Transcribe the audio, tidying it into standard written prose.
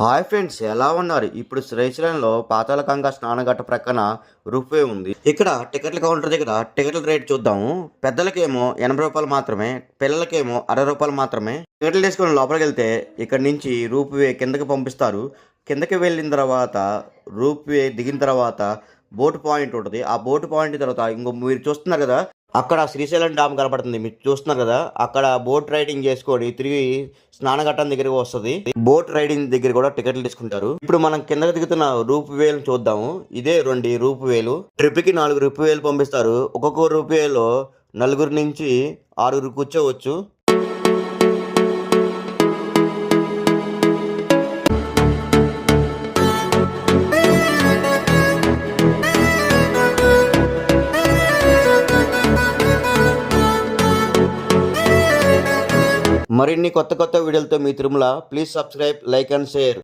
Hi friends, ఎలా ఉన్నారు? ఇప్పుడు శ్రీశైలంలో పాతాళగంగ స్నానఘట్ట ప్రక్కన రూప్వే ఉంది. ఇక్కడ టికెట్ల కౌంటర్ దగ్గర టికెట్ల రేట్ చూద్దాము. పెద్దలకేమో రూ. 80 మాత్రమే, పిల్లలకేమో రూ. 60 మాత్రమే. టికెట్లు తీసుకొని లోపలికి వెళ్తే ఇక్కడ నుంచి రూప్వే కిందకి పంపిస్తారు. కిందకి వెళ్ళిన తర్వాత రూప్వే దిగిన తర్వాత బోట్ పాయింట్ ఉంటుంది. ఆ బోట్ పాయింట్ తర్వాత మీరు చూస్తున్నారు కదా, అక్కడ శ్రీశైలం డ్యామ్ కనపడుతుంది. మీరు చూస్తున్నారు కదా, అక్కడ బోట్ రైడింగ్ చేసుకొని తిరిగి స్నానఘట్టం దగ్గరికి వస్తుంది. బోట్ రైడింగ్ దగ్గర కూడా టికెట్లు తీసుకుంటారు. ఇప్పుడు మనం కిందకి దిగుతున్న రూప్ వేలు చూద్దాము. ఇదే 2 రూప్ వేలు. ట్రిప్ కి 4 రూప్ వేలు పంపిస్తారు. ఒక్కొక్క రూప్ వేలో 4 నుంచి 6 కూర్చోవచ్చు. మరిన్ని కొత్త వీడియోలతో మీ Tirumala. Please subscribe, like and share.